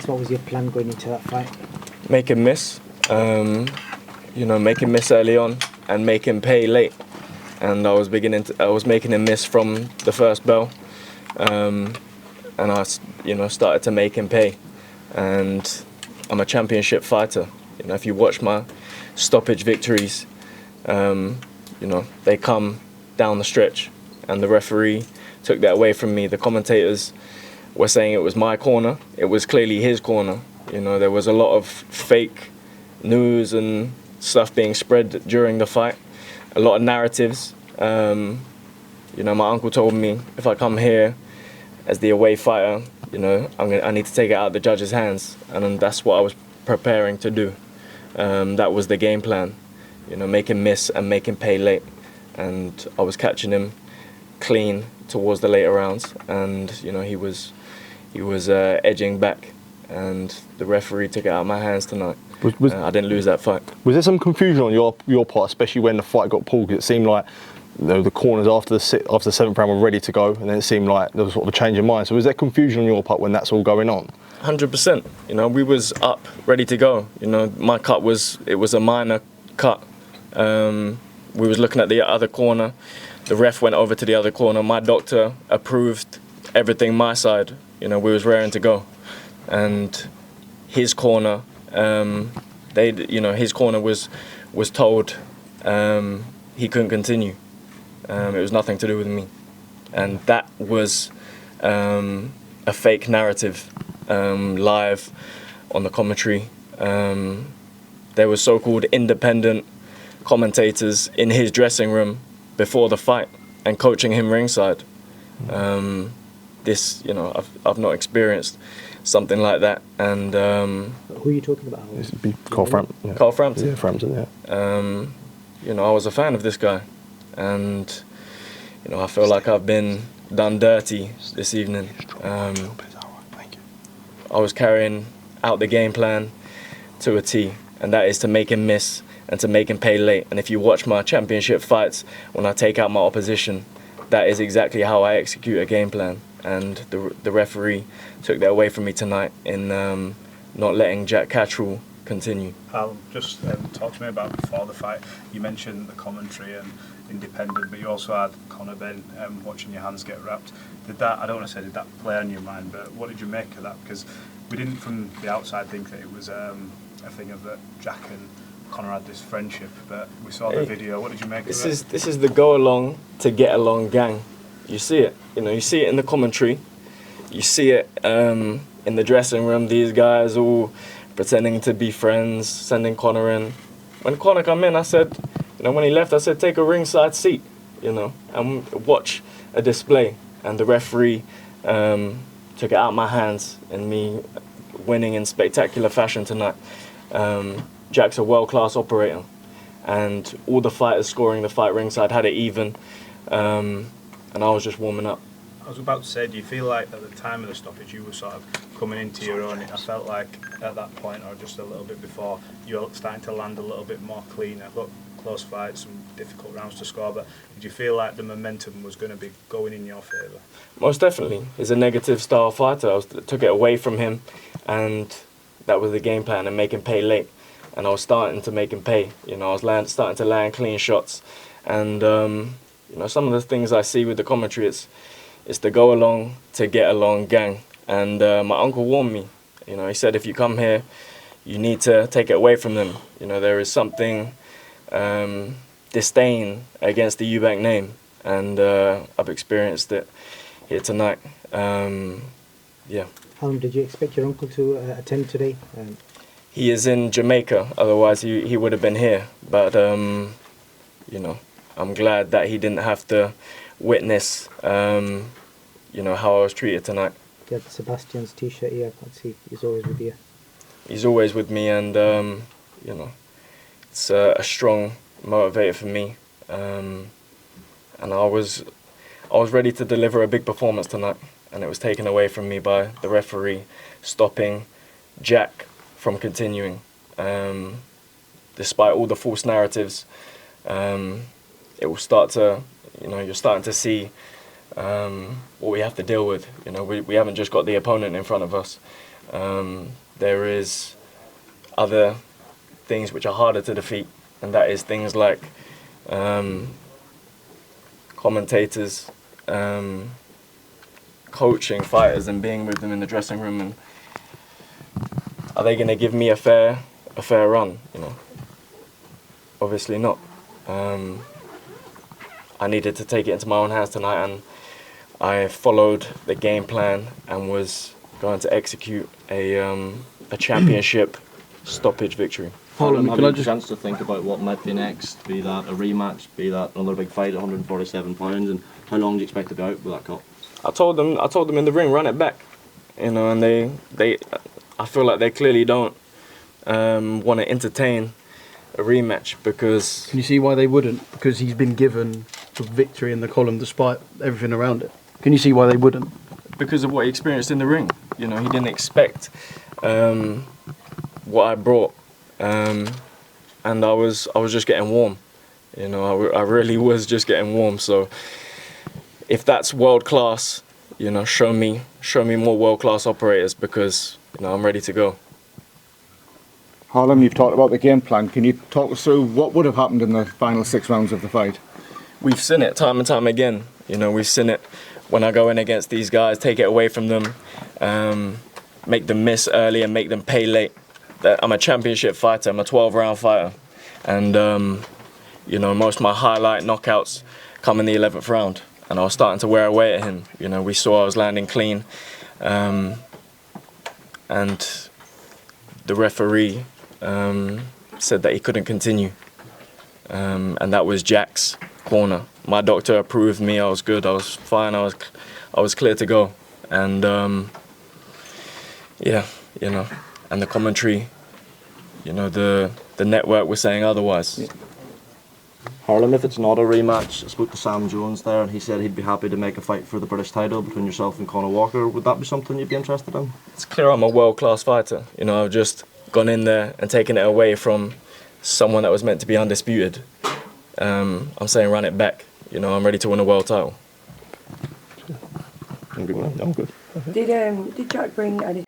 miss. What was your plan going into that fight? Make him miss. Make him miss early on and make him pay late. And I was making him miss from the first bell, and I started to make him pay. And I'm a championship fighter. If you watch my stoppage victories, they come down the stretch, and the referee took that away from me. The commentators were saying it was my corner. It was clearly his corner. There was a lot of fake news and stuff being spread during the fight. A lot of narratives. My uncle told me if I come here as the away fighter, I need to take it out of the judge's hands, and that's what I was preparing to do. That was the game plan. Make him miss and make him pay late. And I was catching him clean towards the later rounds, and he was edging back, and the referee took it out of my hands tonight. I didn't lose that fight. Was there some confusion on your part, especially when the fight got pulled? Because it seemed like the corners after the 7th round were ready to go, and then it seemed like there was sort of a change of mind. So was there confusion on your part when that's all going on? 100%. We was up, ready to go. My cut was a minor cut. We was looking at the other corner. The ref went over to the other corner. My doctor approved everything my side. We was raring to go, and his corner. His corner was told he couldn't continue. It was nothing to do with me, and that was a fake narrative live on the commentary. There were so-called independent commentators in his dressing room before the fight and coaching him ringside. I've not experienced something like that. And who are you talking about? This would be Carl Frampton. Yeah. Carl Frampton. Yeah, Frampton. Yeah. I was a fan of this guy, and I feel like I've been done dirty this evening. I was carrying out the game plan to a T, and that is to make him miss and to make him pay late. And if you watch my championship fights, when I take out my opposition, that is exactly how I execute a game plan. And the referee took that away from me tonight in not letting Jack Catterall continue. Harlem, just talk to me about before the fight. You mentioned the commentary and independent, but you also had Conor Ben watching your hands get wrapped. Did that, I don't want to say did that play on your mind, but what did you make of that? Because we didn't from the outside think that it was a thing of that Jack and Conor had this friendship, but we saw the video. What did you make of it? This is the go along to get along gang. You see it, you see it in the commentary. You see it in the dressing room. These guys all pretending to be friends, sending Conor in. When Conor come in, I said, when he left, I said, take a ringside seat, and watch a display. And the referee took it out of my hands and me winning in spectacular fashion tonight. Jack's a world-class operator, and all the fighters scoring the fight ringside had it even, and I was just warming up. I was about to say, do you feel like at the time of the stoppage you were sort of coming into your own? I felt like at that point, or just a little bit before, you were starting to land a little bit more cleaner. Look, close fights, some difficult rounds to score, but did you feel like the momentum was going to be going in your favour? Most definitely. He's a negative style fighter. I took it away from him, and that was the game plan, and make him pay late. And I was starting to make him pay. I was starting to land clean shots, and some of the things I see with the commentary, it's the go along to get along gang. And my uncle warned me. He said if you come here, you need to take it away from them. There is something disdain against the Eubank name, and I've experienced it here tonight. Did you expect your uncle to attend today? He is in Jamaica, otherwise he would have been here. But, I'm glad that he didn't have to witness, how I was treated tonight. You had Sebastian's T-shirt here, I can't see. He's always with you. He's always with me, and, it's a strong motivator for me. And I was ready to deliver a big performance tonight, and it was taken away from me by the referee stopping Jack from continuing. Despite all the false narratives, it will start to, you're starting to see what we have to deal with. We haven't just got the opponent in front of us. There is other things which are harder to defeat, and that is things like commentators, coaching fighters and being with them in the dressing room. And are they going to give me a fair run? You know, obviously not. I needed to take it into my own hands tonight, and I followed the game plan and was going to execute a championship stoppage victory. Harlem, have you had a chance to think about what might be next? Be that a rematch, be that another big fight at 147 pounds, and how long do you expect to be out with that cut? I told them in the ring, run it back, you know, and they I feel like they clearly don't want to entertain a rematch because. Can you see why they wouldn't? Because he's been given the victory in the column despite everything around it. Can you see why they wouldn't? Because of what he experienced in the ring. You know, he didn't expect what I brought, and I was just getting warm. You know, I really was just getting warm. So if that's world class, you know, show me more world class operators, because you know I'm ready to go. Harlem, you've talked about the game plan. Can you talk us through what would have happened in the final 6 rounds of the fight? We've seen it time and time again. You know, we've seen it when I go in against these guys, take it away from them, make them miss early and make them pay late. I'm a championship fighter. I'm a 12-round fighter, and you know, most of my highlight knockouts come in the 11th round, and I was starting to wear away at him. You know, we saw I was landing clean, and the referee said that he couldn't continue, and that was Jack's corner. My doctor approved me. I was good. I was fine. I was clear to go, and yeah, you know, and the commentary, you know, the network was saying otherwise. Yeah. Harlem, if it's not a rematch, I spoke to Sam Jones there, and he said he'd be happy to make a fight for the British title between yourself and Conor Walker. Would that be something you'd be interested in? It's clear I'm a world-class fighter. You know, I've just gone in there and taken it away from someone that was meant to be undisputed. I'm saying run it back. You know, I'm ready to win a world title. I'm good, man. I'm good. Did Jack bring any